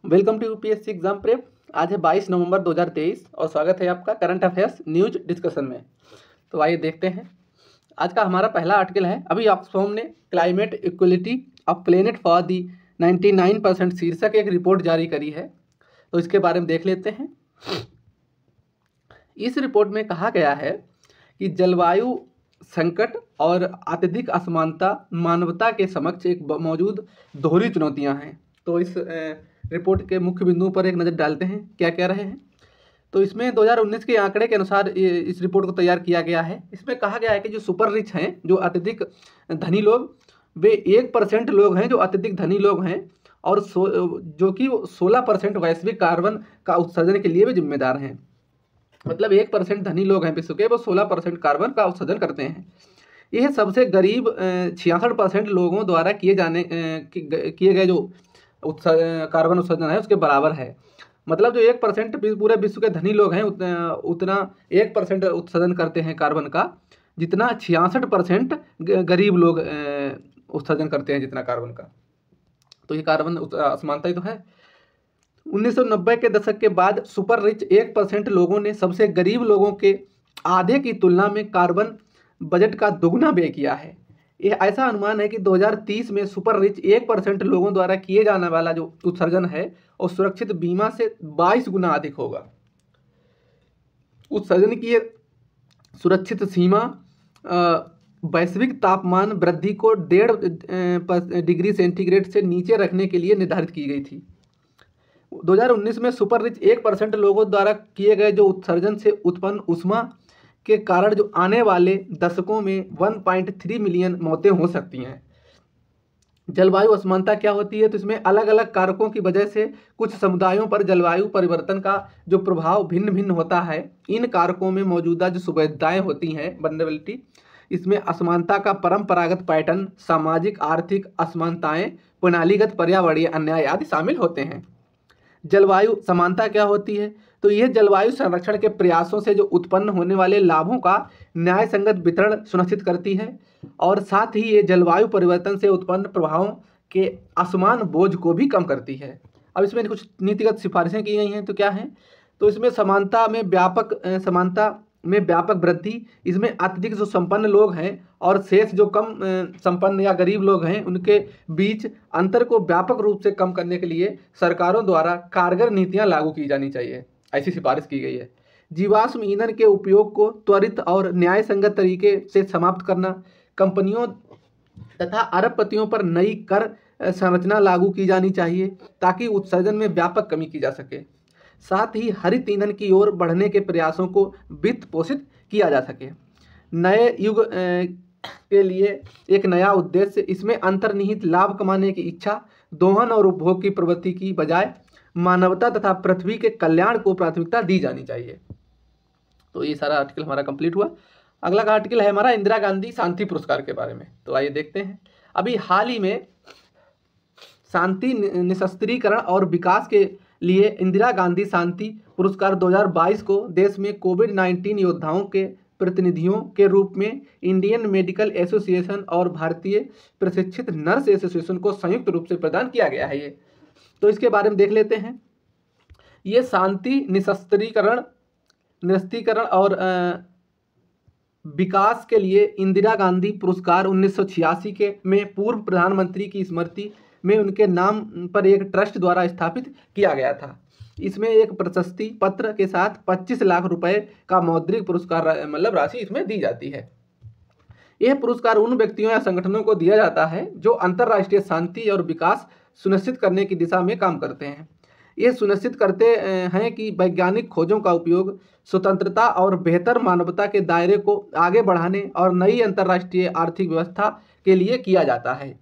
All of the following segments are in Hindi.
Welcome to UPSC exam prep. आज है 22 नवंबर 2023 और स्वागत है आपका करंट अफेयर्स न्यूज डिस्कशन में। तो आइए देखते हैं। आज का हमारा पहला आर्टिकल है, अभी ऑक्सफैम ने climate equality of planet for the 99% शीर्षक एक रिपोर्ट जारी करी है। तो इसके बारे में देख लेते हैं। इस रिपोर्ट में कहा गया है कि जलवायु संकट और अत्यधिक असमानता मानवता के समक्ष एक मौजूद दोहरी चुनौतियां हैं। तो इस रिपोर्ट के मुख्य बिंदुओं पर एक नज़र डालते हैं, क्या कह रहे हैं। तो इसमें 2019 के आंकड़े के अनुसार इस रिपोर्ट को तैयार किया गया है। इसमें कहा गया है कि जो सुपर रिच हैं, जो अत्यधिक धनी लोग, वे 1% लोग हैं जो अत्यधिक धनी लोग हैं, और जो कि 16% वैश्विक कार्बन का उत्सर्जन के लिए भी जिम्मेदार हैं। मतलब 1% धनी लोग हैं विश्व के, वो 16% कार्बन का उत्सर्जन करते हैं। यह सबसे गरीब 66% लोगों द्वारा किए गए जो कार्बन उत्सर्जन है उसके बराबर है। मतलब जो 1% पूरे विश्व के धनी लोग हैं उतना 1% उत्सर्जन करते हैं कार्बन का, जितना 66% गरीब लोग उत्सर्जन करते हैं जितना कार्बन का। तो ये कार्बन असमानता ही तो है। 1990 के दशक के बाद सुपर रिच 1% लोगों ने सबसे गरीब लोगों के आधे की तुलना में कार्बन बजट का दोगुना व्यय किया है। यह ऐसा अनुमान है कि 2030 में सुपर रिच 1% लोगों द्वारा किए जाने वाला जो उत्सर्जन है और सुरक्षित बीमा से 22 गुना अधिक होगा। उत्सर्जन की सुरक्षित सीमा वैश्विक तापमान वृद्धि को 1.5 डिग्री सेंटीग्रेड से नीचे रखने के लिए निर्धारित की गई थी। 2019 में सुपर रिच 1% लोगों द्वारा किए गए जो उत्सर्जन से उत्पन्न ऊष्मा के कारण जो आने वाले दशकों में 1.3 मिलियन मौतें हो सकती हैं। जलवायु असमानता क्या होती है? तो इसमें अलग अलग कारकों की वजह से कुछ समुदायों पर जलवायु परिवर्तन का जो प्रभाव भिन्न भिन्न होता है। इन कारकों में मौजूदा जो सुविधाएं होती हैं, वल्नरेबिलिटी, इसमें असमानता का परंपरागत पैटर्न, सामाजिक आर्थिक असमानताएं, प्रणालीगत पर्यावरणीय अन्याय आदि शामिल होते हैं। जलवायु समानता क्या होती है? तो यह जलवायु संरक्षण के प्रयासों से जो उत्पन्न होने वाले लाभों का न्याय संगत वितरण सुनिश्चित करती है, और साथ ही ये जलवायु परिवर्तन से उत्पन्न प्रभावों के असमान बोझ को भी कम करती है। अब इसमें कुछ नीतिगत सिफारिशें की गई हैं। तो क्या हैं? तो इसमें समानता में व्यापक वृद्धि, इसमें अत्यधिक जो संपन्न लोग हैं और शेष जो कम संपन्न या गरीब लोग हैं उनके बीच अंतर को व्यापक रूप से कम करने के लिए सरकारों द्वारा कारगर नीतियां लागू की जानी चाहिए, ऐसी सिफारिश की गई है। जीवाश्म ईंधन के उपयोग को त्वरित और न्याय संगत तरीके से समाप्त करना, कंपनियों तथा अरबपतियों पर नई कर संरचना लागू की जानी चाहिए ताकि उत्सर्जन में व्यापक कमी की जा सके। साथ ही हरित ईंधन की ओर बढ़ने के प्रयासों को वित्त पोषित किया जा सके। नए युग के लिए एक नया उद्देश्य, इसमें अंतर्निहित लाभ कमाने की इच्छा, दोहन और उपभोग की प्रवृत्ति की बजाय मानवता तथा पृथ्वी के कल्याण को प्राथमिकता दी जानी चाहिए। तो ये सारा आर्टिकल हमारा कंप्लीट हुआ। अगला आर्टिकल है हमारा इंदिरा गांधी शांति पुरस्कार के बारे में। तो आइए देखते हैं। अभी हाल ही में शांति निशस्त्रीकरण और विकास के लिए इंदिरा गांधी शांति पुरस्कार 2022 को देश में कोविड-19 योद्धाओं के प्रतिनिधियों के रूप में इंडियन मेडिकल एसोसिएशन और भारतीय प्रशिक्षित नर्स एसोसिएशन को संयुक्त रूप से प्रदान किया गया है। ये तो इसके बारे में देख लेते हैं। ये शांति निरस्त्रीकरण और विकास के लिए इंदिरा गांधी पुरस्कार 1986 में पूर्व प्रधानमंत्री की स्मृति में उनके नाम पर एक ट्रस्ट द्वारा स्थापित किया गया था। इसमें एक प्रशस्ति पत्र के साथ 25 लाख रुपए का मौद्रिक पुरस्कार मतलब राशि इसमें दी जाती है। यह पुरस्कार उन व्यक्तियों या संगठनों को दिया जाता है जो अंतर्राष्ट्रीय शांति और विकास सुनिश्चित करने की दिशा में काम करते हैं। ये सुनिश्चित करते हैं कि वैज्ञानिक खोजों का उपयोग स्वतंत्रता और बेहतर मानवता के दायरे को आगे बढ़ाने और नई अंतर्राष्ट्रीय आर्थिक व्यवस्था के लिए किया जाता है।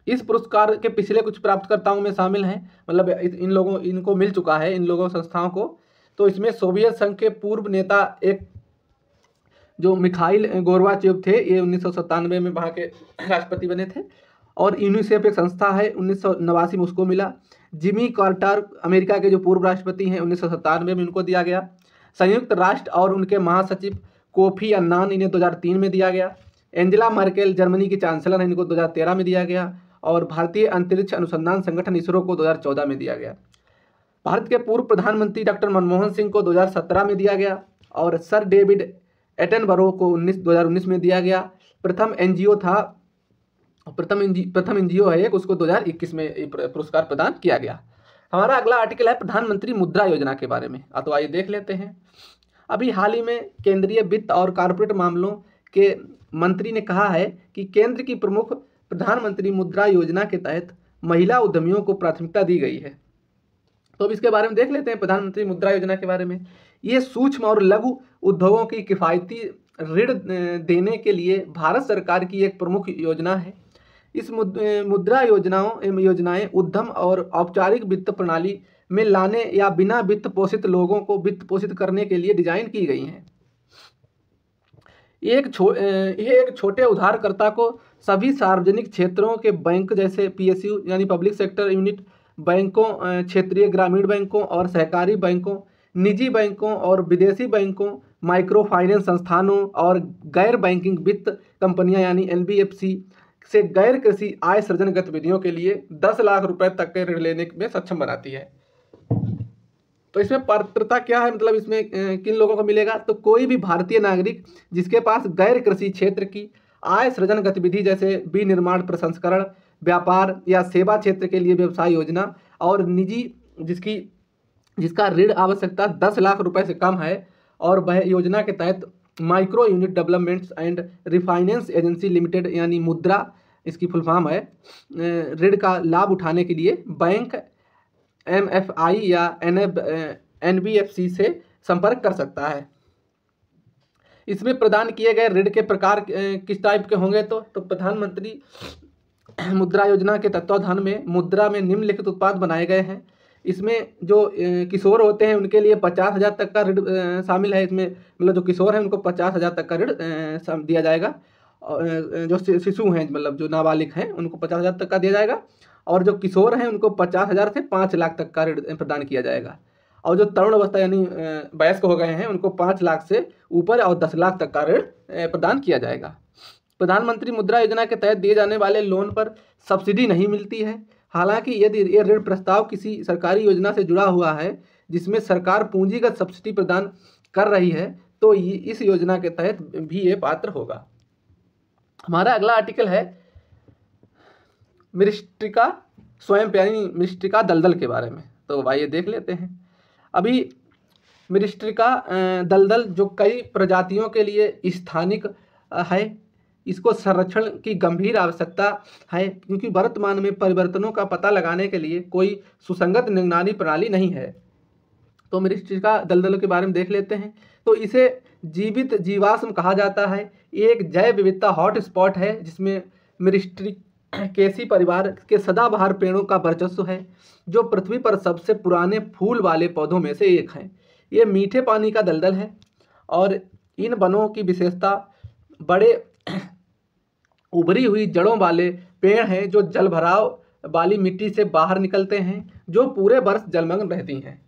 इस पुरस्कार के पिछले कुछ प्राप्तकर्ताओं में शामिल हैं, मतलब इनको मिल चुका है, इन लोगों संस्थाओं को। तो इसमें सोवियत संघ के पूर्व नेता एक जो मिखाइल गोर्बाचेव थे, ये 1997 में वहाँ के राष्ट्रपति बने थे। और यूनिसेफ एक संस्था है, 1989 में उसको मिला। जिमी कार्टर अमेरिका के जो पूर्व राष्ट्रपति हैं, 1997 में उनको दिया गया। संयुक्त राष्ट्र और उनके महासचिव कोफी अन्नान, इन्हें 2003 में दिया गया। एंजेला मर्केल जर्मनी की चांसलर हैं, इनको 2013 में दिया गया। और भारतीय अंतरिक्ष अनुसंधान संगठन इसरो को 2014 में दिया गया। भारत के पूर्व प्रधानमंत्री डॉक्टर मनमोहन सिंह को 2017 में दिया गया और सर डेविड एटनबरो को 2019 में दिया गया। प्रथम एनजीओ है एक, उसको 2021 में पुरस्कार प्रदान किया गया। हमारा अगला आर्टिकल है प्रधानमंत्री मुद्रा योजना के बारे में। तो आइए देख लेते हैं। अभी हाल ही में केंद्रीय वित्त और कॉर्पोरेट मामलों के मंत्री ने कहा है कि केंद्र की प्रमुख प्रधानमंत्री मुद्रा योजना के तहत महिला उद्यमियों को प्राथमिकता दी गई है। तो अब इसके बारे में देख लेते हैं प्रधानमंत्री मुद्रा योजना के बारे में। ये सूक्ष्म और लघु उद्योगों की किफ़ायती ऋण देने के लिए भारत सरकार की एक प्रमुख योजना है। इस मुद्रा योजनाएं उद्यम और औपचारिक वित्त प्रणाली में लाने या बिना वित्त पोषित लोगों को वित्त पोषित करने के लिए डिजाइन की गई हैं। ये एक छोटे उधारकर्ता को सभी सार्वजनिक क्षेत्रों के बैंक जैसे पीएसयू यानी पब्लिक सेक्टर यूनिट बैंकों, क्षेत्रीय ग्रामीण बैंकों और सहकारी बैंकों, निजी बैंकों और विदेशी बैंकों, माइक्रो फाइनेंस संस्थानों और गैर बैंकिंग वित्त कंपनियां यानी एनबीएफसी से गैर कृषि आय सृजन गतिविधियों के लिए 10 लाख रुपए तक के ऋण लेने में सक्षम बनाती है। तो इसमें पात्रता क्या है, मतलब इसमें किन लोगों को मिलेगा? तो कोई भी भारतीय नागरिक जिसके पास गैर कृषि क्षेत्र की आय सृजन गतिविधि जैसे विनिर्माण, प्रसंस्करण, व्यापार या सेवा क्षेत्र के लिए व्यवसाय योजना और निजी जिसका ऋण आवश्यकता 10 लाख रुपए से कम है और वह योजना के तहत micro unit developments and refinance agency limited यानी मुद्रा, इसकी फुल फॉर्म है, ऋण का लाभ उठाने के लिए बैंक, एमएफआई या एनबीएफसी से संपर्क कर सकता है। इसमें प्रदान किए गए ऋण के प्रकार किस टाइप के होंगे? तो प्रधानमंत्री मुद्रा योजना के तत्वाधान में मुद्रा में निम्नलिखित उत्पाद बनाए गए हैं। इसमें जो किशोर होते हैं उनके लिए 50,000 तक का ऋण शामिल है। इसमें मतलब जो किशोर हैं उनको 50,000 तक का ऋण दिया जाएगा। जो शिशु हैं मतलब जो नाबालिग हैं उनको 50,000 तक का दिया जाएगा और जो किशोर हैं उनको 50,000 से 5 लाख तक का ऋण प्रदान किया जाएगा। और जो तरुण अवस्था यानी वयस्क हो गए हैं उनको 5 लाख से ऊपर और 10 लाख तक का ऋण प्रदान किया जाएगा। प्रधानमंत्री मुद्रा योजना के तहत दिए जाने वाले लोन पर सब्सिडी नहीं मिलती है। हालांकि यदि ये ऋण प्रस्ताव किसी सरकारी योजना से जुड़ा हुआ है जिसमें सरकार पूंजीगत सब्सिडी प्रदान कर रही है तो इस योजना के तहत भी ये पात्र होगा। हमारा अगला आर्टिकल है मृत्तिका स्वयं यानी मृत्तिका दलदल के बारे में। तो आइए देख लेते हैं। अभी मृत्तिका दलदल जो कई प्रजातियों के लिए स्थानिक है, इसको संरक्षण की गंभीर आवश्यकता है क्योंकि वर्तमान में परिवर्तनों का पता लगाने के लिए कोई सुसंगत निगरानी प्रणाली नहीं है। तो मृत्तिका दलदल के बारे में देख लेते हैं। तो इसे जीवित जीवाश्म कहा जाता है। ये एक जैव विविधता हॉटस्पॉट है जिसमें मृत्तिकेसी परिवार के सदाबहार पेड़ों का वर्चस्व है जो पृथ्वी पर सबसे पुराने फूल वाले पौधों में से एक हैं। ये मीठे पानी का दलदल है और इन वनों की विशेषता बड़े उभरी हुई जड़ों वाले पेड़ हैं जो जलभराव वाली मिट्टी से बाहर निकलते हैं जो पूरे वर्ष जलमग्न रहती हैं।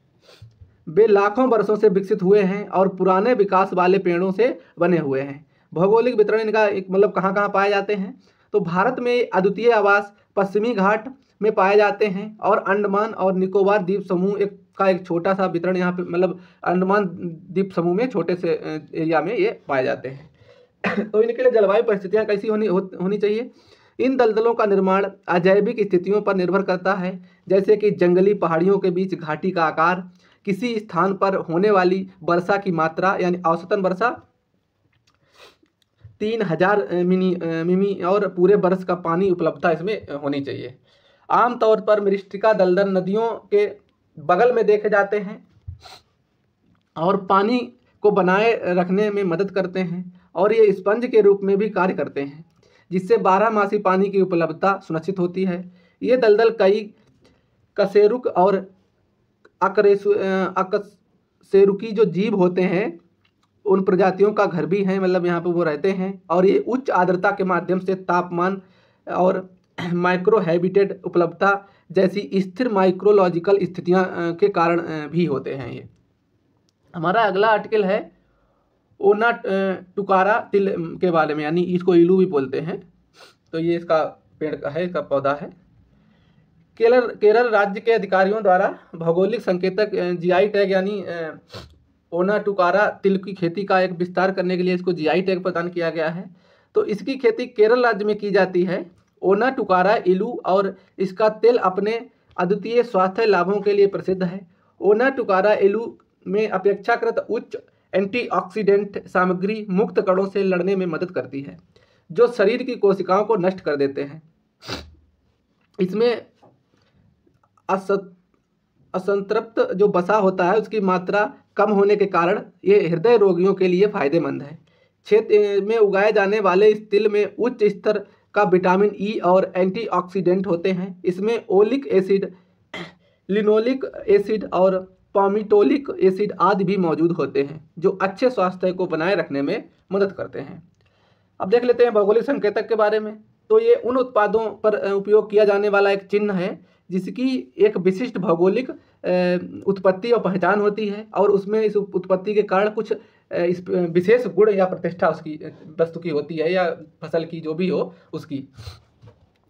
वे लाखों वर्षों से विकसित हुए हैं और पुराने विकास वाले पेड़ों से बने हुए हैं। भौगोलिक वितरण इनका एक मतलब कहाँ कहाँ पाए जाते हैं? तो भारत में अद्वितीय आवास पश्चिमी घाट में पाए जाते हैं और अंडमान और निकोबार द्वीप समूह का एक छोटा सा वितरण यहाँ पे मतलब अंडमान द्वीप समूह में छोटे से एरिया में ये पाए जाते हैं। तो इनके लिए जलवायु परिस्थितियाँ कैसी होनी चाहिए? इन दलदलों का निर्माण अजैविक स्थितियों पर निर्भर करता है जैसे कि जंगली पहाड़ियों के बीच घाटी का आकार, किसी स्थान पर होने वाली वर्षा की मात्रा यानी औसतन वर्षा 3000 मिमी और पूरे वर्ष का पानी उपलब्धता इसमें होनी चाहिए। आमतौर पर मृत्तिका दलदल नदियों के बगल में देखे जाते हैं और पानी को बनाए रखने में मदद करते हैं और ये स्पंज के रूप में भी कार्य करते हैं जिससे 12मासी पानी की उपलब्धता सुनिश्चित होती है। ये दलदल कई कशेरुक और अकशेरुकी जो जीव होते हैं उन प्रजातियों का घर भी है, मतलब यहाँ पे वो रहते हैं और ये उच्च आर्द्रता के माध्यम से तापमान और माइक्रो हैबिटेट उपलब्धता जैसी स्थिर माइक्रोलॉजिकल स्थितियाँ के कारण भी होते हैं। ये हमारा अगला आर्टिकल है ओना टुकारा तिल के बारे में, यानी इसको इलू भी बोलते हैं। तो ये इसका पेड़ का है, इसका पौधा है। केरल राज्य के अधिकारियों द्वारा भौगोलिक संकेतक जीआई टैग यानी ओनाटुकारा तिल की खेती का एक विस्तार करने के लिए इसको जीआई टैग प्रदान किया गया है। तो इसकी खेती केरल राज्य में की जाती है। ओनाटुकारा इलू और इसका तेल अपने अद्वितीय स्वास्थ्य लाभों के लिए प्रसिद्ध है। ओनाटुकारा इलू में अपेक्षाकृत उच्च एंटीऑक्सीडेंट सामग्री मुक्त कणों से लड़ने में मदद करती है, जो शरीर की कोशिकाओं को नष्ट कर देते हैं। इसमें असंतृप्त जो वसा होता है उसकी मात्रा कम होने के कारण ये हृदय रोगियों के लिए फायदेमंद है। क्षेत्र में उगाए जाने वाले इस तिल में उच्च स्तर का विटामिन ई और एंटीऑक्सीडेंट होते हैं। इसमें ओलिक एसिड, लिनोलिक एसिड और पामिटोलिक एसिड आदि भी मौजूद होते हैं, जो अच्छे स्वास्थ्य को बनाए रखने में मदद करते हैं। अब देख लेते हैं भौगोलिक संकेतक के बारे में। तो ये उन उत्पादों पर उपयोग किया जाने वाला एक चिन्ह है जिसकी एक विशिष्ट भौगोलिक उत्पत्ति और पहचान होती है, और उसमें इस उत्पत्ति के कारण कुछ इस विशेष गुण या प्रतिष्ठा उसकी वस्तु की होती है, या फसल की जो भी हो उसकी।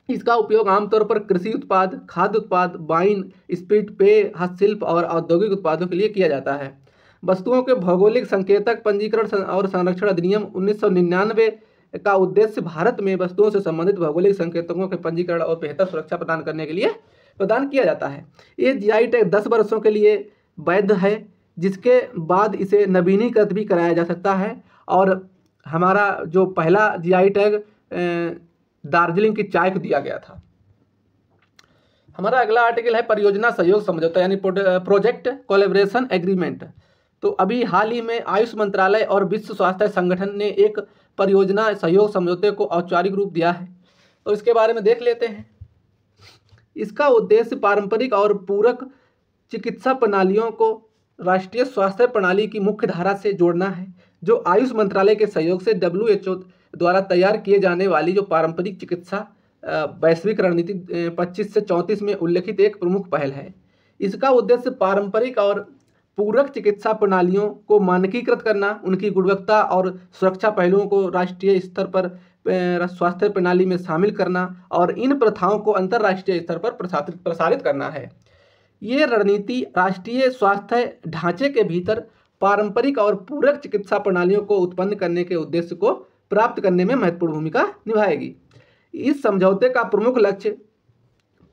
इसका उपयोग आमतौर पर कृषि उत्पाद, खाद्य उत्पाद, वाइन, स्पिरिट, पेय, हस्तशिल्प और औद्योगिक उत्पादों के लिए किया जाता है। वस्तुओं के भौगोलिक संकेतक पंजीकरण और संरक्षण अधिनियम 1999 का उद्देश्य भारत में वस्तुओं से संबंधित भौगोलिक संकेतकों के पंजीकरण और बेहतर सुरक्षा प्रदान करने के लिए प्रदान किया जाता है। ये जीआई टैग 10 वर्षों के लिए वैध है, जिसके बाद इसे नवीनीकृत भी कराया जा सकता है। और हमारा जो पहला जीआई टैग दार्जिलिंग की चाय को दिया गया था। हमारा अगला आर्टिकल है परियोजना सहयोग समझौता यानी प्रोजेक्ट कोलैबोरेशन एग्रीमेंट। तो अभी हाल ही में आयुष मंत्रालय और विश्व स्वास्थ्य संगठन ने एक परियोजना सहयोग समझौते को औपचारिक रूप दिया है। तो इसके बारे में देख लेते हैं। इसका उद्देश्य पारंपरिक और पूरक चिकित्सा प्रणालियों को राष्ट्रीय स्वास्थ्य प्रणाली की मुख्य धारा से जोड़ना है, जो आयुष मंत्रालय के सहयोग से WHO द्वारा तैयार किए जाने वाली जो पारंपरिक चिकित्सा वैश्विक रणनीति 25 से 34 में उल्लेखित एक प्रमुख पहल है। इसका उद्देश्य पारंपरिक और पूरक चिकित्सा प्रणालियों को मानकीकृत करना, उनकी गुणवत्ता और सुरक्षा पहलुओं को राष्ट्रीय स्तर पर स्वास्थ्य प्रणाली में शामिल करना और इन प्रथाओं को अंतर्राष्ट्रीय स्तर पर प्रसारित करना है। ये रणनीति राष्ट्रीय स्वास्थ्य ढांचे के भीतर पारंपरिक और पूरक चिकित्सा प्रणालियों को उत्पन्न करने के उद्देश्य को प्राप्त करने में महत्वपूर्ण भूमिका निभाएगी। इस समझौते का प्रमुख लक्ष्य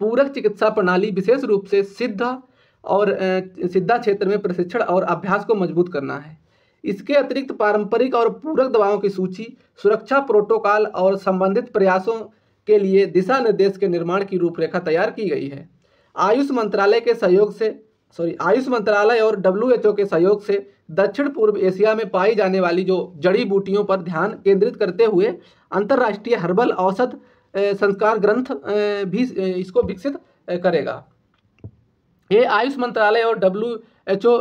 पूरक चिकित्सा प्रणाली, विशेष रूप से सिद्धा क्षेत्र में प्रशिक्षण और अभ्यास को मजबूत करना है। इसके अतिरिक्त पारंपरिक और पूरक दवाओं की सूची, सुरक्षा प्रोटोकॉल और संबंधित प्रयासों के लिए दिशा निर्देश के निर्माण की रूपरेखा तैयार की गई है। आयुष मंत्रालय और WHO के सहयोग से दक्षिण पूर्व एशिया में पाई जाने वाली जो जड़ी बूटियों पर ध्यान केंद्रित करते हुए अंतर्राष्ट्रीय हर्बल औषध संस्कार ग्रंथ भी इसको विकसित करेगा। ये आयुष मंत्रालय और WHO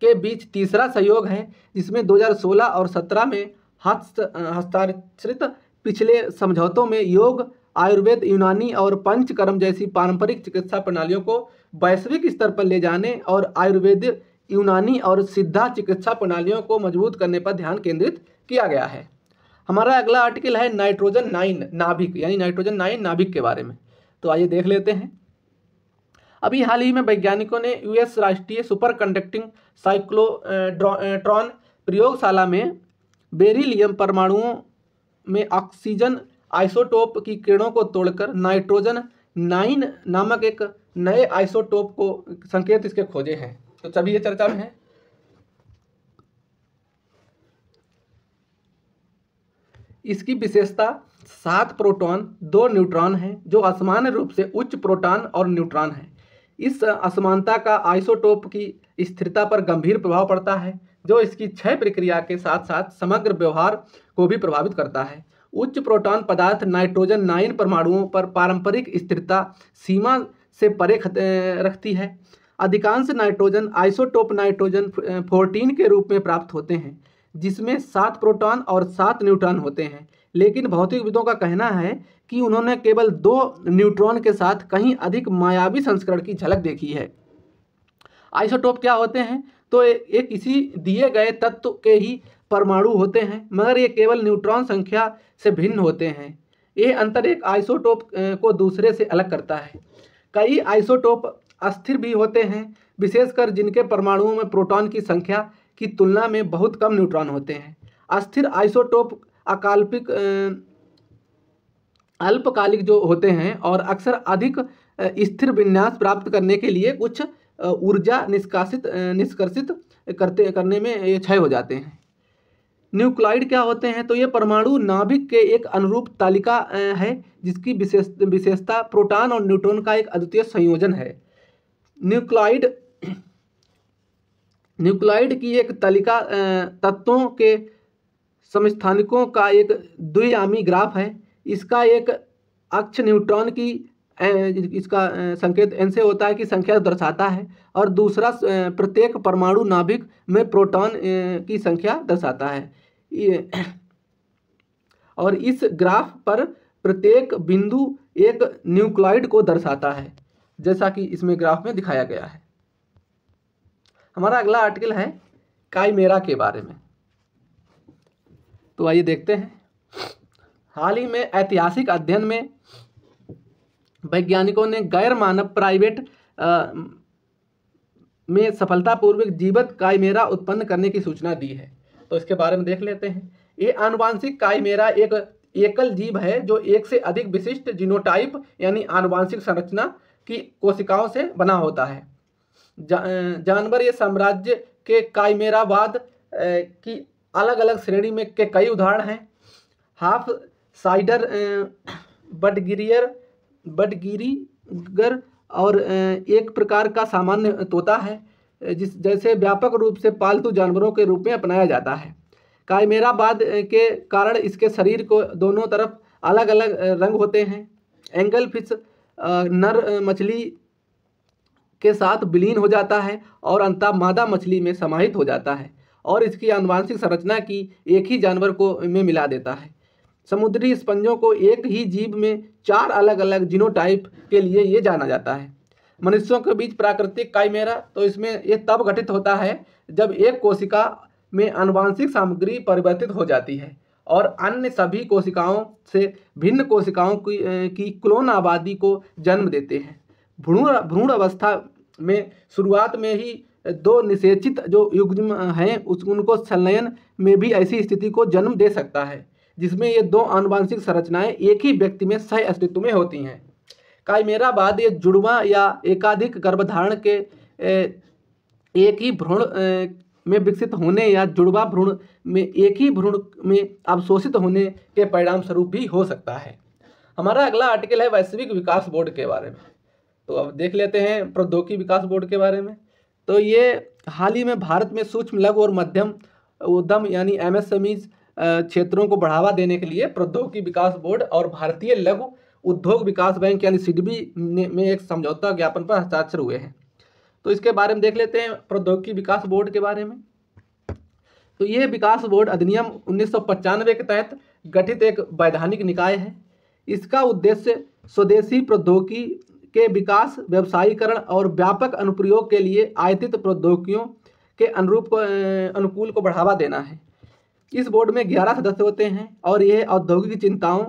के बीच तीसरा सहयोग है, जिसमें 2016 और 17 में हस्ताक्षरित पिछले समझौतों में योग, आयुर्वेद, यूनानी और पंचकर्म जैसी पारंपरिक चिकित्सा प्रणालियों को वैश्विक स्तर पर ले जाने और आयुर्वेद, यूनानी और सिद्धा चिकित्सा प्रणालियों को मजबूत करने पर ध्यान केंद्रित किया गया है। हमारा अगला आर्टिकल है नाइट्रोजन 9 नाभिक यानी नाइट्रोजन 9 नाभिक के बारे में। तो आइए देख लेते हैं। अभी हाल ही में वैज्ञानिकों ने US राष्ट्रीय सुपर कंडक्टिंग साइक्लोट्रॉन प्रयोगशाला में बेरिलियम परमाणुओं में ऑक्सीजन आइसोटोप की किरणों को तोड़कर नाइट्रोजन 9 नामक एक नए आइसोटोप को संकेत इसके खोजे हैं। तो सभी ये चर्चा में है। इसकी विशेषता 7 प्रोटॉन 2 न्यूट्रॉन है, जो असामान्य रूप से उच्च प्रोटॉन और न्यूट्रॉन है। इस असमानता का आइसोटोप की स्थिरता पर गंभीर प्रभाव पड़ता है, जो इसकी क्षय प्रक्रिया के साथ साथ समग्र व्यवहार को भी प्रभावित करता है। उच्च प्रोटॉन पदार्थ नाइट्रोजन 9 परमाणुओं पर पारंपरिक स्थिरता सीमा से परे रखती है। अधिकांश नाइट्रोजन आइसोटोप नाइट्रोजन 14 के रूप में प्राप्त होते हैं, जिसमें 7 प्रोटॉन और 7 न्यूट्रॉन होते हैं। लेकिन भौतिकविदों का कहना है कि उन्होंने केवल 2 न्यूट्रॉन के साथ कहीं अधिक मायावी संस्करण की झलक देखी है। आइसोटोप क्या होते हैं? तो ये किसी दिए गए तत्व के ही परमाणु होते हैं, मगर ये केवल न्यूट्रॉन संख्या से भिन्न होते हैं। ये अंतर एक आइसोटोप को दूसरे से अलग करता है। कई आइसोटोप अस्थिर भी होते हैं, विशेषकर जिनके परमाणुओं में प्रोटॉन की संख्या की तुलना में बहुत कम न्यूट्रॉन होते हैं। अस्थिर आइसोटोप अल्पकालिक जो होते हैं और अक्सर अधिक स्थिर विन्यास प्राप्त करने के लिए कुछ ऊर्जा निष्कर्षित करने में ये क्षय हो जाते हैं। न्यूक्लाइड क्या होते हैं? तो ये परमाणु नाभिक के एक अनुरूप तालिका है जिसकी विशेषता प्रोटॉन और न्यूट्रॉन का एक अद्वितीय संयोजन है। न्यूक्लाइड की एक तालिका तत्वों के समस्थानिकों का एक द्विआयामी ग्राफ है। इसका एक अक्ष न्यूट्रॉन की इसका संकेत n से होता है कि संख्या दर्शाता है, और दूसरा प्रत्येक परमाणु नाभिक में प्रोटॉन की संख्या दर्शाता है। और इस ग्राफ पर प्रत्येक बिंदु एक न्यूक्लाइड को दर्शाता है, जैसा कि इसमें ग्राफ में दिखाया गया है। हमारा अगला आर्टिकल है काइमेरा के बारे में। तो आइए देखते हैं। हाल ही में ऐतिहासिक अध्ययन में वैज्ञानिकों ने गैर मानव प्राइवेट में सफलतापूर्वक जीवित काइमेरा उत्पन्न करने की सूचना दी है। तो इसके बारे में देख लेते हैं। ये आनुवांशिक काइमेरा एक एकल जीव है जो एक से अधिक विशिष्ट जीनोटाइप यानी आनुवांशिक संरचना की कोशिकाओं से बना होता है। जानवर ये साम्राज्य के काइमेरावाद की अलग अलग श्रेणी में के कई उदाहरण हैं। हाफ साइडर बटगिरीगर और एक प्रकार का सामान्य तोता है जैसे व्यापक रूप से पालतू जानवरों के रूप में अपनाया जाता है। काइमेरावाद के कारण इसके शरीर को दोनों तरफ अलग अलग रंग होते हैं। एंगल फिश नर मछली के साथ विलीन हो जाता है और अंततः मादा मछली में समाहित हो जाता है और इसकी आनुवांशिक संरचना की एक ही जानवर को में मिला देता है। समुद्री स्पंजों को एक ही जीव में 4 अलग अलग जीनोटाइप के लिए ये जाना जाता है। मनुष्यों के बीच प्राकृतिक काइमेरा तो इसमें ये तब घटित होता है जब एक कोशिका में आनुवांशिक सामग्री परिवर्तित हो जाती है और अन्य सभी कोशिकाओं से भिन्न कोशिकाओं की क्लोन आबादी को जन्म देते हैं। भ्रूण अवस्था में शुरुआत में ही 2 निषेचित जो युग्म हैं उनको संलयन में भी ऐसी स्थिति को जन्म दे सकता है जिसमें ये 2 आनुवांशिक संरचनाएं एक ही व्यक्ति में सह अस्तित्व में होती हैं। काइमेरावाद ये जुड़वा या एकाधिक गर्भधारण के एक ही भ्रूण में विकसित होने या जुड़वा भ्रूण में एक ही भ्रूण में अवशोषित होने के परिणाम स्वरूप भी हो सकता है। हमारा अगला आर्टिकल है वैश्विक विकास बोर्ड के बारे में। तो अब देख लेते हैं प्रौद्योगिकी विकास बोर्ड के बारे में। तो ये हाल ही में भारत में सूक्ष्म लघु और मध्यम उद्यम यानी MSMEs क्षेत्रों को बढ़ावा देने के लिए प्रौद्योगिकी विकास बोर्ड और भारतीय लघु उद्योग विकास बैंक यानी SIDBI में एक समझौता ज्ञापन पर हस्ताक्षर हुए हैं। तो इसके बारे में देख लेते हैं प्रौद्योगिकी विकास बोर्ड के बारे में। तो ये विकास बोर्ड अधिनियम 1995 के तहत गठित एक वैधानिक निकाय है। इसका उद्देश्य स्वदेशी प्रौद्योगिकी के विकास, व्यवसायीकरण और व्यापक अनुप्रयोग के लिए आयातित प्रौद्योगिकियों के अनुकूल को बढ़ावा देना है। इस बोर्ड में 11 सदस्य होते हैं और यह औद्योगिक चिंताओं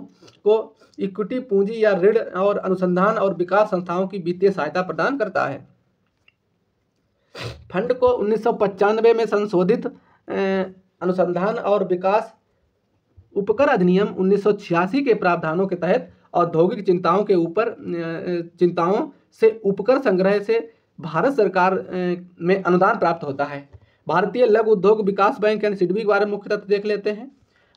को इक्विटी पूंजी या ऋण और अनुसंधान और विकास संस्थाओं की वित्तीय सहायता प्रदान करता है। फंड को 1995 में संशोधित अनुसंधान और विकास उपकर अधिनियम 1986 के प्रावधानों के तहत औद्योगिक चिंताओं से उपकर संग्रह से भारत सरकार में अनुदान प्राप्त होता है। भारतीय लघु उद्योग विकास बैंक यानी SIDBI के बारे में मुख्य तथ्य देख लेते हैं।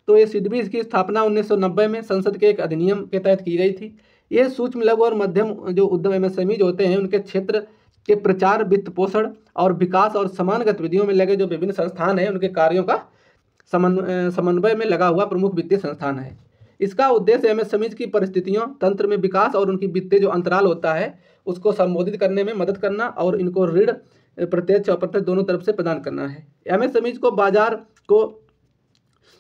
तो ये SIDBI इसकी स्थापना 1990 में संसद के एक अधिनियम के तहत की गई थी। ये सूक्ष्म लघु और मध्यम जो उद्यम MSME होते हैं उनके क्षेत्र के प्रचार, वित्त पोषण और विकास और समान गतिविधियों में लगे जो विभिन्न संस्थान हैं उनके कार्यों का समन्वय में लगा हुआ प्रमुख वित्तीय संस्थान है। इसका उद्देश्य MSMEs की परिस्थितियों तंत्र में विकास और उनकी वित्तीय जो अंतराल होता है उसको संबोधित करने में मदद करना और इनको ऋण प्रत्यक्ष और अप्रत्यक्ष दोनों तरफ से प्रदान करना है। MSMEs को बाजार को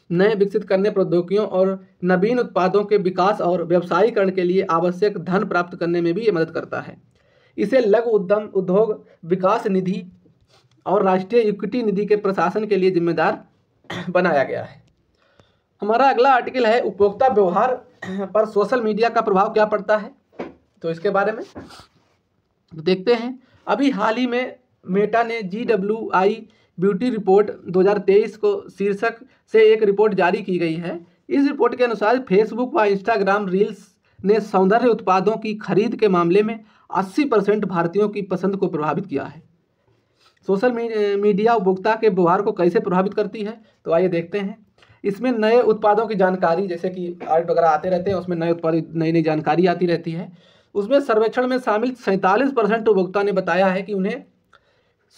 नए विकसित करने, प्रौद्योगिकियों और नवीन उत्पादों के विकास और व्यवसायीकरण के लिए आवश्यक धन प्राप्त करने में भी ये मदद करता है। इसे लघु उद्योग विकास निधि और राष्ट्रीय इक्विटी निधि के प्रशासन के लिए जिम्मेदार बनाया गया है। हमारा अगला आर्टिकल है उपभोक्ता व्यवहार पर सोशल मीडिया का प्रभाव क्या पड़ता है। तो इसके बारे में देखते हैं। अभी हाल ही में मेटा ने GWI ब्यूटी रिपोर्ट 2023 को शीर्षक से एक रिपोर्ट जारी की गई है। इस रिपोर्ट के अनुसार फेसबुक व इंस्टाग्राम रील्स ने सौंदर्य उत्पादों की खरीद के मामले में 80% भारतीयों की पसंद को प्रभावित किया है। सोशल मीडिया उपभोक्ता के व्यवहार को कैसे प्रभावित करती है, तो आइए देखते हैं। इसमें नए उत्पादों की जानकारी, जैसे कि आर्ट वगैरह आते रहते हैं, उसमें नए उत्पाद नई नई जानकारी आती रहती है। उसमें सर्वेक्षण में शामिल 47% उपभोक्ता ने बताया है कि उन्हें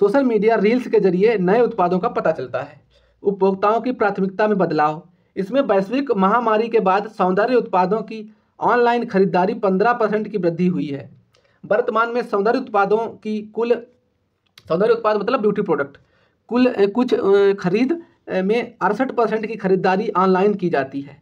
सोशल मीडिया रील्स के जरिए नए उत्पादों का पता चलता है। उपभोक्ताओं की प्राथमिकता में बदलाव, इसमें वैश्विक महामारी के बाद सौंदर्य उत्पादों की ऑनलाइन खरीदारी 15% की वृद्धि हुई है। वर्तमान में सौंदर्य उत्पाद मतलब ब्यूटी प्रोडक्ट कुछ खरीद में 68% की खरीदारी ऑनलाइन की जाती है।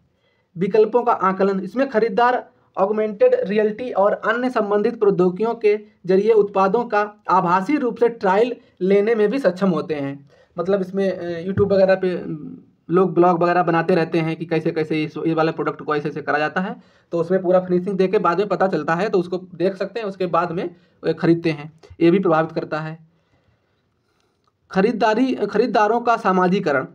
विकल्पों का आकलन, इसमें खरीदार ऑगमेंटेड रियलिटी और अन्य संबंधित प्रौद्योगिकियों के जरिए उत्पादों का आभासी रूप से ट्रायल लेने में भी सक्षम होते हैं। मतलब इसमें यूट्यूब वगैरह पे लोग ब्लॉग वगैरह बनाते रहते हैं कि कैसे कैसे ये वाले प्रोडक्ट को ऐसे करा जाता है, तो उसमें पूरा फिनिशिंग देके बाद में पता चलता है, तो उसको देख सकते हैं, उसके बाद में खरीदते हैं। ये भी प्रभावित करता है। खरीदारों का सामाजिकरण,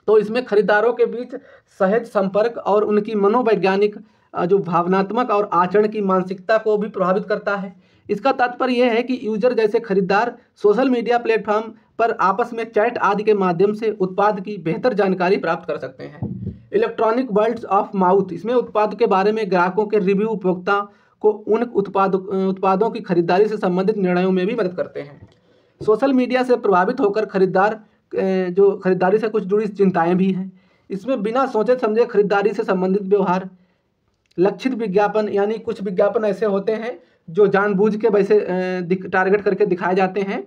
तो इसमें खरीदारों के बीच सहज संपर्क और उनकी मनोवैज्ञानिक जो भावनात्मक और आचरण की मानसिकता को भी प्रभावित करता है। इसका तात्पर्य यह है कि यूजर जैसे खरीदार सोशल मीडिया प्लेटफॉर्म पर आपस में चैट आदि के माध्यम से उत्पाद की बेहतर जानकारी प्राप्त कर सकते हैं। इलेक्ट्रॉनिक वर्ड्स ऑफ माउथ, इसमें उत्पाद के बारे में ग्राहकों के रिव्यू उपभोक्ता को उन उत्पादों की खरीदारी से संबंधित निर्णयों में भी मदद करते हैं। सोशल मीडिया से प्रभावित होकर खरीदारी से कुछ जुड़ी चिंताएं भी हैं। इसमें बिना सोचे समझे खरीदारी से संबंधित व्यवहार, लक्षित विज्ञापन, यानी कुछ विज्ञापन ऐसे होते हैं जो जानबूझ के वैसे टारगेट करके दिखाए जाते हैं,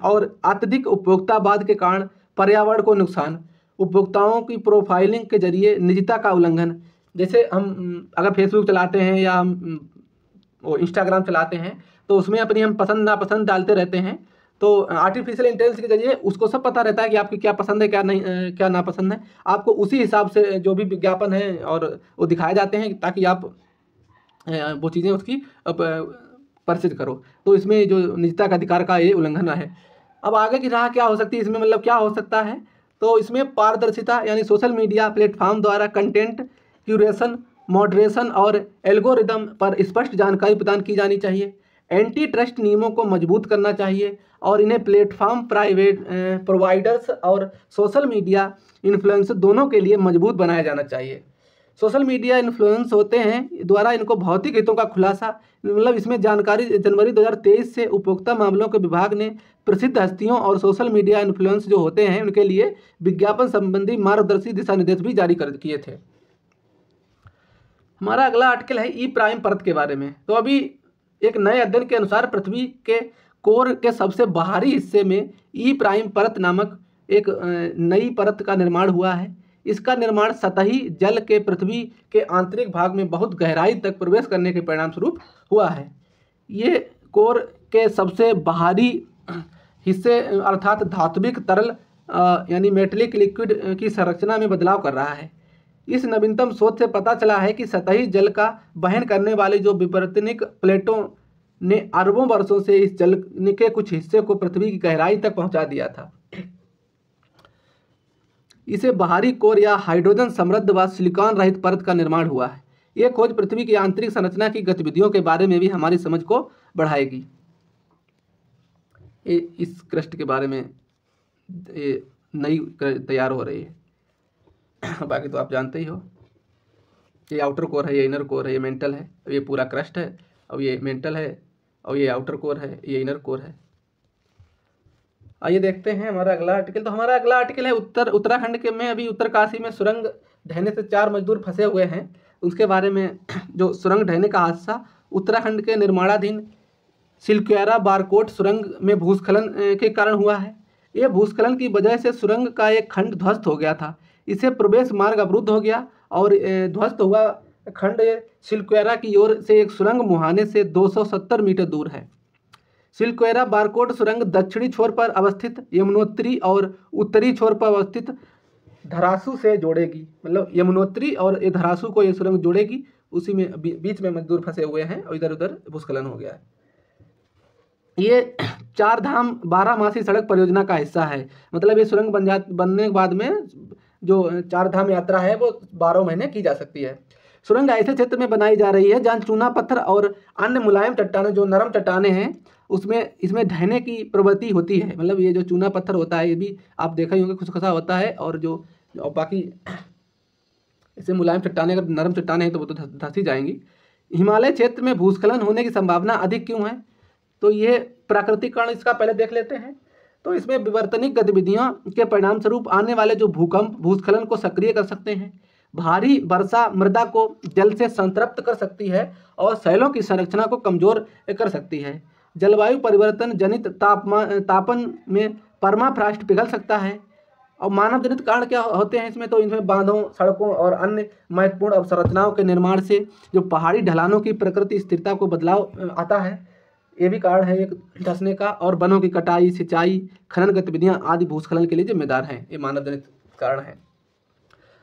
और अत्यधिक उपभोक्तावाद के कारण पर्यावरण को नुकसान, उपभोक्ताओं की प्रोफाइलिंग के जरिए निजता का उल्लंघन। जैसे हम अगर फेसबुक चलाते हैं या हम इंस्टाग्राम चलाते हैं, तो उसमें अपनी हम पसंद नापसंद डालते रहते हैं, तो आर्टिफिशियल इंटेलिजेंस के जरिए उसको सब पता रहता है कि आपकी क्या पसंद है, क्या नहीं, क्या नापसंद है। आपको उसी हिसाब से जो भी विज्ञापन है और वो दिखाए जाते हैं, ताकि आप वो चीज़ें उसकी परिचित करो। तो इसमें जो निजता का अधिकार का ये उल्लंघन है। अब आगे की राह क्या हो सकती है इसमें, मतलब क्या हो सकता है, तो इसमें पारदर्शिता, यानी सोशल मीडिया प्लेटफॉर्म द्वारा कंटेंट क्यूरेशन, मॉडरेशन और एल्गोरिदम पर स्पष्ट जानकारी प्रदान की जानी चाहिए। एंटी ट्रस्ट नियमों को मजबूत करना चाहिए और इन्हें प्लेटफॉर्म प्रोवाइडर्स और सोशल मीडिया इन्फ्लुएंसर दोनों के लिए मजबूत बनाया जाना चाहिए। सोशल मीडिया इन्फ्लुएंस होते हैं द्वारा इनको भौतिक हितों का खुलासा, मतलब इसमें जानकारी जनवरी 2023 से उपभोक्ता मामलों के विभाग ने प्रसिद्ध हस्तियों और सोशल मीडिया इन्फ्लुएंस जो होते हैं उनके लिए विज्ञापन संबंधी मार्गदर्शी दिशा निर्देश भी जारी किए थे। हमारा अगला आर्टिकल है ई प्राइम परत के बारे में। तो अभी एक नए अध्ययन के अनुसार पृथ्वी के कोर के सबसे बाहरी हिस्से में ई प्राइम परत नामक एक नई परत का निर्माण हुआ है। इसका निर्माण सतही जल के पृथ्वी के आंतरिक भाग में बहुत गहराई तक प्रवेश करने के परिणाम स्वरूप हुआ है। ये कोर के सबसे बाहरी हिस्से अर्थात धात्विक तरल यानी मेटेलिक लिक्विड की संरचना में बदलाव कर रहा है। इस नवीनतम शोध से पता चला है कि सतही जल का वहन करने वाली जो विवर्तनिक प्लेटों ने अरबों वर्षों से इस जल के कुछ हिस्से को पृथ्वी की गहराई तक पहुंचा दिया था। इसे बाहरी कोर या हाइड्रोजन समृद्ध व सिलिकॉन रहित परत का निर्माण हुआ है। यह खोज पृथ्वी की आंतरिक संरचना की गतिविधियों के बारे में भी हमारी समझ को बढ़ाएगी। इस क्रस्ट के बारे में ये नई तैयार हो रही है। बाकी तो आप जानते ही हो, ये आउटर कोर है, ये इनर कोर है, ये मेंटल है, ये पूरा क्रस्ट है, और ये मेंटल है, और ये आउटर कोर है, ये इनर कोर है। आइए देखते हैं हमारा अगला आर्टिकल। तो हमारा अगला आर्टिकल है उत्तराखंड के में अभी उत्तरकाशी में सुरंग ढहने से 4 मजदूर फंसे हुए हैं, उसके बारे में। जो सुरंग ढहने का हादसा उत्तराखंड के निर्माणाधीन सिलक्वेरा बारकोट सुरंग में भूस्खलन के कारण हुआ है। यह भूस्खलन की वजह से सुरंग का एक खंड ध्वस्त हो गया था। इसे प्रवेश मार्ग अवरुद्ध हो गया और ध्वस्त हुआ खंड सिलक्वेरा की ओर से एक सुरंग मुहाने से 270 मीटर दूर है। सिलक्वेरा बारकोट सुरंग दक्षिणी छोर पर अवस्थित यमुनोत्री और उत्तरी छोर पर अवस्थित धरासू से जोड़ेगी, मतलब यमुनोत्री और ये धरासू को ये सुरंग जोड़ेगी, उसी में बीच में मजदूर फंसे हुए हैं और इधर उधर भूस्खलन हो गया है। ये चार धाम 12 मासी सड़क परियोजना का हिस्सा है। मतलब ये सुरंग बनने के बाद में जो चार धाम यात्रा है वो 12 महीने की जा सकती है। सुरंग ऐसे क्षेत्र में बनाई जा रही है जहाँ चूना पत्थर और अन्य मुलायम चट्टानें, जो नरम चट्टानें हैं, उसमें इसमें ढहने की प्रवृत्ति होती है। मतलब ये जो चूना पत्थर होता है ये भी आप देखा ही होंगे खुसखसा होता है, और जो बाकी इससे मुलायम चट्टानें, अगर नरम चट्टानें हैं तो वो तो धंस ही जाएंगी। हिमालय क्षेत्र में भूस्खलन होने की संभावना अधिक क्यों है? तो ये प्राकृतिक कारण इसका पहले देख लेते हैं। तो इसमें विवर्तनिक गतिविधियों के परिणाम स्वरूप आने वाले जो भूकंप भूस्खलन को सक्रिय कर सकते हैं। भारी वर्षा मृदा को जल से संतृप्त कर सकती है और शैलों की संरचना को कमजोर कर सकती है। जलवायु परिवर्तन जनित तापन में परमाफ्रॉस्ट पिघल सकता है। और मानव जनित कारण क्या होते हैं इसमें? तो इनमें बांधों, सड़कों और अन्य महत्वपूर्ण अवसंरचनाओं के निर्माण से जो पहाड़ी ढलानों की प्रकृति स्थिरता को बदलाव आता है, ये भी कारण है एक धंसने का। और वनों की कटाई, सिंचाई, खनन गतिविधियां आदि भूस्खलन के लिए जिम्मेदार हैं। ये मानव जनित कारण है।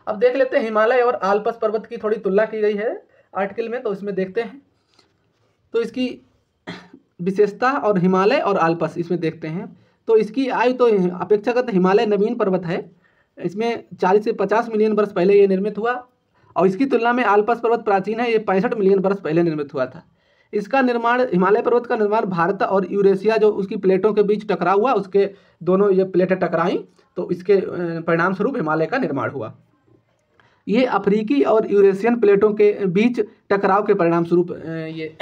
अब देख लेते हैं हिमालय और आल्प्स पर्वत की थोड़ी तुलना की गई है आर्टिकल में, तो इसमें देखते हैं। तो इसकी विशेषता और हिमालय और आल्प्स इसमें देखते हैं। तो इसकी आयु तो अपेक्षाकृत हिमालय नवीन पर्वत है। इसमें 40 से 50 मिलियन वर्ष पहले ये निर्मित हुआ, और इसकी तुलना में आल्प्स पर्वत प्राचीन है, ये 65 मिलियन वर्ष पहले निर्मित हुआ था। इसका निर्माण, हिमालय पर्वत का निर्माण भारत और यूरेशिया जो उसकी प्लेटों के बीच टकराव हुआ, उसके दोनों ये प्लेटें टकराई, तो इसके परिणाम स्वरूप हिमालय का निर्माण हुआ। ये अफ्रीकी और यूरेशियन प्लेटों के बीच टकराव के परिणाम स्वरूप ये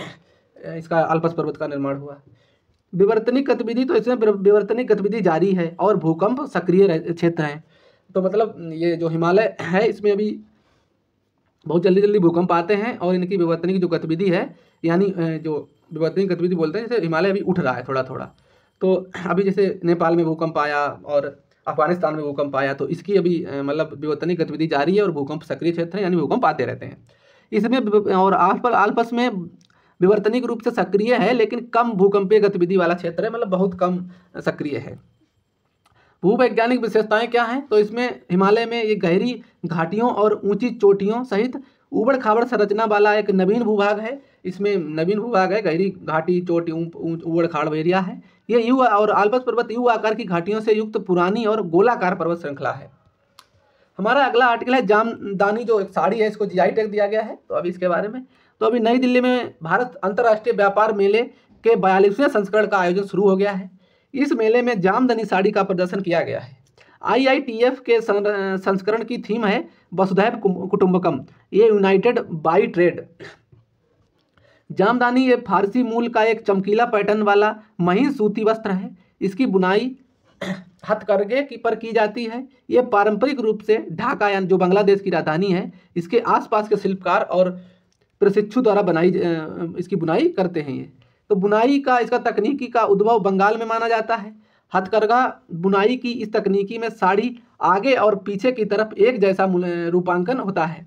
इसका आल्प्स पर्वत का निर्माण हुआ। विवर्तनिक गतिविधि, तो इसमें विवर्तनिक गतिविधि जारी है और भूकंप सक्रिय क्षेत्र हैं। तो मतलब ये जो हिमालय है इसमें अभी बहुत जल्दी जल्दी भूकंप आते हैं, और इनकी विवर्तनिक जो गतिविधि है, यानी जो विवर्तनिक गतिविधि बोलते हैं, जैसे हिमालय अभी उठ रहा है थोड़ा थोड़ा। तो अभी जैसे नेपाल में भूकंप आया और अफगानिस्तान में भूकंप आया, तो इसकी अभी मतलब विवर्तनिक गतिविधि जारी है और भूकंप सक्रिय क्षेत्र है, यानी भूकंप आते रहते हैं इसमें। और आल्प्स में विवर्तनिक रूप से सक्रिय है लेकिन कम भूकंपीय गतिविधि वाला क्षेत्र है, मतलब बहुत कम सक्रिय है। भूवैज्ञानिक विशेषताएं क्या हैं? तो इसमें हिमालय में ये गहरी घाटियों और ऊंची चोटियों सहित ऊबड़ खाबड़ संरचना वाला एक नवीन भूभाग है। इसमें नवीन भूभाग है, गहरी घाटी, चोटी, ऊबड़ खाबड़ एरिया है ये। यू और आल्प्स पर्वत यू आकार की घाटियों से युक्त पुरानी और गोलाकार पर्वत श्रृंखला है। हमारा अगला आर्टिकल है जामदानी, जो एक साड़ी है, इसको जीआई टैग दिया गया है। तो अभी इसके बारे में, तो अभी नई दिल्ली में भारत अंतर्राष्ट्रीय व्यापार मेले के 42वें संस्करण का आयोजन शुरू हो गया है। इस मेले में जामदानी साड़ी का प्रदर्शन किया गया है। IITF के संस्करण की थीम है वसुधैव कुटुंबकम, ये यूनाइटेड बाई ट्रेड। जामदानी ये फारसी मूल का एक चमकीला पैटर्न वाला महीन सूती वस्त्र है। इसकी बुनाई हथकरघे पर की जाती है। ये पारंपरिक रूप से ढाका, यानी जो बांग्लादेश की राजधानी है, इसके आसपास के शिल्पकार और प्रशिक्षु द्वारा इसकी बुनाई करते हैं ये। तो बुनाई का, इसका तकनीकी का उद्भव बंगाल में माना जाता है। हथकरघा बुनाई की इस तकनीकी में साड़ी आगे और पीछे की तरफ एक जैसा रूपांकन होता है।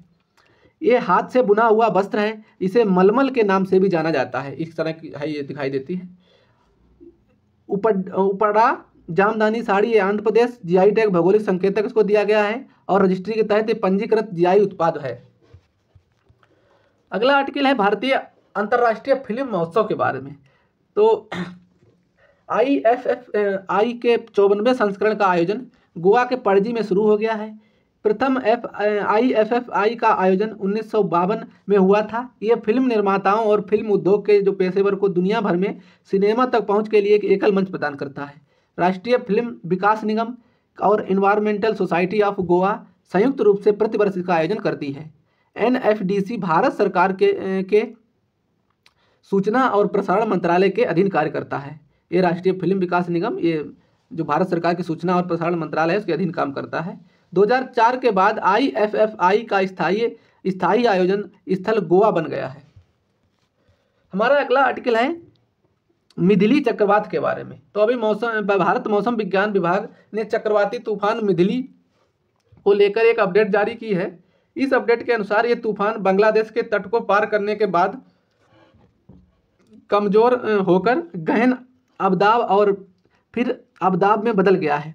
ये हाथ से बुना हुआ वस्त्र है। इसे मलमल के नाम से भी जाना जाता है। इस तरह की है, ये दिखाई देती है। उपड़ा जामदानी साड़ी, ये आंध्र प्रदेश जीआई टैग भौगोलिक संकेतक इसको दिया गया है और रजिस्ट्री के तहत ये पंजीकृत जीआई उत्पाद है। अगला आर्टिकल है भारतीय अंतर्राष्ट्रीय फिल्म महोत्सव के बारे में। तो IFFI के 54वें संस्करण का आयोजन गोवा के पणजी में शुरू हो गया है। प्रथम IFFI का आयोजन 1952 में हुआ था। यह फिल्म निर्माताओं और फिल्म उद्योग के जो पेशेवर को दुनिया भर में सिनेमा तक पहुंच के लिए एक एकल मंच प्रदान करता है। राष्ट्रीय फिल्म विकास निगम और एनवायरमेंटल सोसाइटी ऑफ गोवा संयुक्त रूप से प्रतिवर्ष इसका आयोजन करती है। NFDC भारत सरकार के सूचना और प्रसारण मंत्रालय के अधीन कार्य करता है। ये राष्ट्रीय फिल्म विकास निगम, ये जो भारत सरकार की सूचना और प्रसारण मंत्रालय है, उसके अधीन काम करता है। 2004 के बाद IFFI का स्थायी आयोजन स्थल गोवा बन गया है। हमारा अगला आर्टिकल है मिथिली चक्रवात के बारे में। तो अभी भारत मौसम विज्ञान विभाग ने चक्रवाती तूफान मिथिली को लेकर एक अपडेट जारी की है। इस अपडेट के अनुसार ये तूफान बांग्लादेश के तट को पार करने के बाद कमजोर होकर गहन अवदाब और फिर अवदाब में बदल गया है।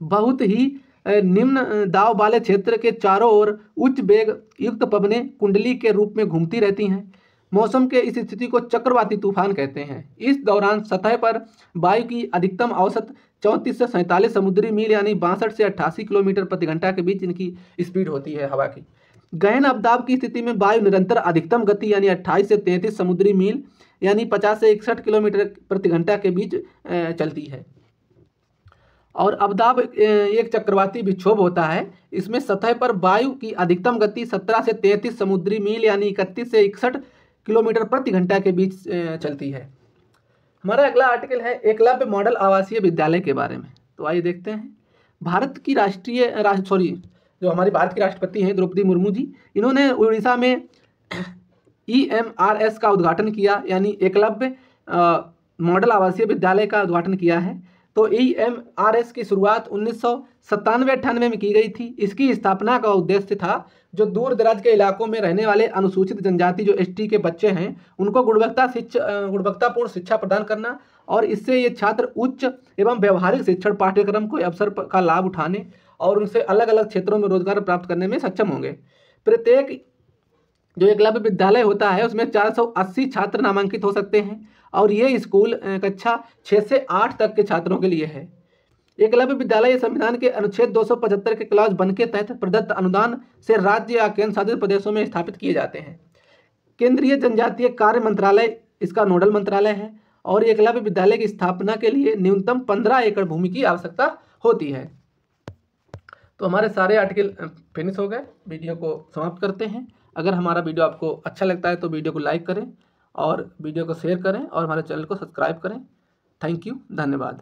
बहुत ही निम्न दाब वाले क्षेत्र के चारों ओर उच्च वेग युक्त पवनें कुंडली के रूप में घूमती रहती हैं। मौसम के इस स्थिति को चक्रवाती तूफान कहते हैं। इस दौरान सतह पर वायु की अधिकतम औसत 34 से 47 समुद्री मील यानी 62 से 88 किलोमीटर प्रति घंटा के बीच इनकी स्पीड होती है हवा की। गहन अवदाब की स्थिति में वायु निरंतर अधिकतम गति यानी 28 से 33 समुद्री मील यानी 50 से 61 किलोमीटर प्रति घंटा के बीच चलती है। और अवदाब एक चक्रवाती विक्षोभ होता है। इसमें सतह पर वायु की अधिकतम गति 17 से 33 समुद्री मील यानी 31 से 61 किलोमीटर प्रति घंटा के बीच चलती है। हमारा अगला आर्टिकल है एकलव्य मॉडल आवासीय विद्यालय के बारे में। तो आइए देखते हैं। भारत की जो हमारी भारत की राष्ट्रपति हैं द्रौपदी मुर्मू जी, इन्होंने उड़ीसा में EMRS का उद्घाटन किया, यानी एकलव्य मॉडल आवासीय विद्यालय का उद्घाटन किया है। तो EMRS की शुरुआत 1997-98 में की गई थी। इसकी स्थापना का उद्देश्य था जो दूर दराज के इलाकों में रहने वाले अनुसूचित जनजाति जो ST के बच्चे हैं उनको गुणवत्तापूर्ण शिक्षा प्रदान करना, और इससे ये छात्र उच्च एवं व्यवहारिक शिक्षण पाठ्यक्रम को अवसर का लाभ उठाने और उनसे अलग अलग क्षेत्रों में रोजगार प्राप्त करने में सक्षम होंगे। प्रत्येक जो एकलव्य विद्यालय होता है उसमें 480 छात्र नामांकित हो सकते हैं, और ये स्कूल कक्षा 6 से 8 तक के छात्रों के लिए है। एकलव्य विद्यालय संविधान के अनुच्छेद 275 के क्लॉज 1 के तहत प्रदत्त अनुदान से राज्य या केंद्र शासित प्रदेशों में स्थापित किए जाते हैं। केंद्रीय जनजातीय कार्य मंत्रालय इसका नोडल मंत्रालय है, और एकलव्य विद्यालय की स्थापना के लिए न्यूनतम 15 एकड़ भूमि की आवश्यकता होती है। तो हमारे सारे आर्टिकल फिनिश हो गए। वीडियो को समाप्त करते हैं। अगर हमारा वीडियो आपको अच्छा लगता है तो वीडियो को लाइक करें और वीडियो को शेयर करें और हमारे चैनल को सब्सक्राइब करें। थैंक यू, धन्यवाद।